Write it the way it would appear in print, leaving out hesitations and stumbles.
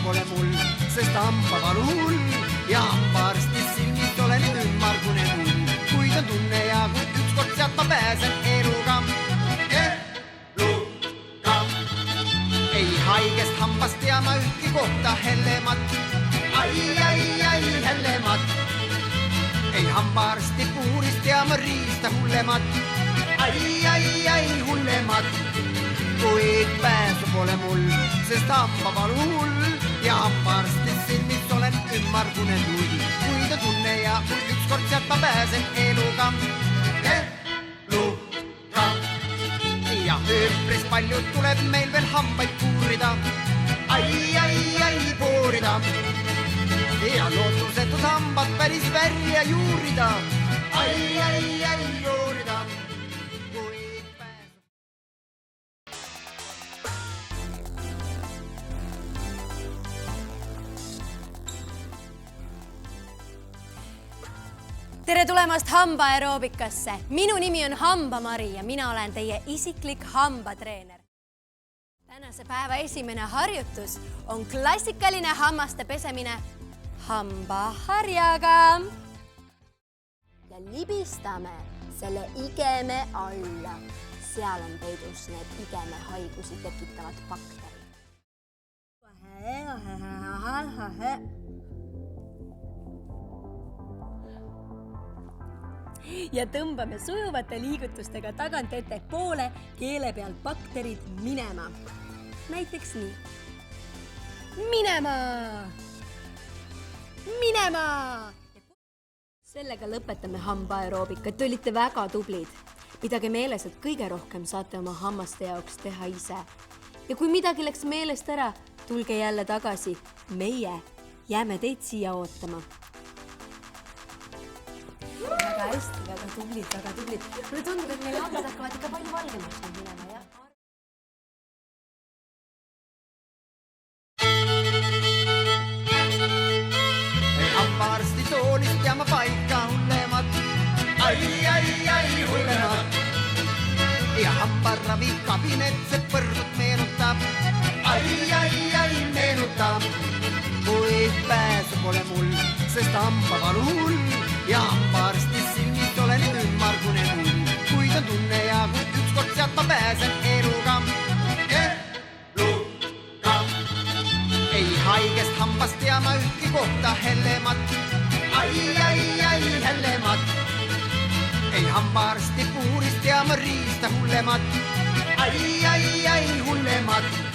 pole mul, sest hambavalu hull ja hambaarstist silmist olen ümmargune null. Kuid on tunne ja kui ükskord sealt ma pääsen eluga. Ei haigest hambast tea ma ühtki kohta hellemat. Ai, hellemat. Ei hambaarsti puurist tea ma riista hullemat. Ai, hullemat. Kuid pääsu pole mul, sest hambavalu hull ja hambaarstist silmist olen ümmargune null. Kuid on tunne ja kui ükskord sealt ma pääsen eluga. Ja üpris palju tuleb meil veel hambaid puurida. Ai, puurida. Ja lootusetud hambad päris välja juurida. Ai, juurida. Tere tulemast hambaeroobikasse! Minu nimi on Hambamari ja mina olen teie isiklik hambatreener. Tänase päeva esimene harjutus on klassikaline hammaste pesemine hambaharjaga. Ja libistame selle igeme alla. Seal on peidus need igeme haigusi tekitavad bakterid. Ja tõmbame sujuvate liigutustega tagant ettepoole keele pealt bakterid minema. Näiteks nii. Minema! Minema! Sellega lõpetame hambaeroobika. Te olite väga tublid. Pidage meeles, et kõige rohkem saate oma hammaste jaoks teha ise. Ja kui midagi läks meelest ära, tulge jälle tagasi. Meie jääme teid siia ootama. Väga hästi, väga tublid. Mulle tundub, et meil hambad hakkavad ikka palju valgemaks minema, jah? Hambaarsti toolist ja ma paika hullemat. Ai, hullemat. Ja hambaravi kabinet see põrrut meenutab. Ai, meenutab. Kuid pääsu pole mul, sest hambavalu hull ja hambaarstist silmist olen ümmargune null. Kuid on tunne ja kui ükskord sealt ma pääsen eluga. Ei haigest hambast tea ma ühtki kohta hellemat. Ai, hellemat. Ei hambaarsti puurist tea ma riista hullemat. Ai, hullemat.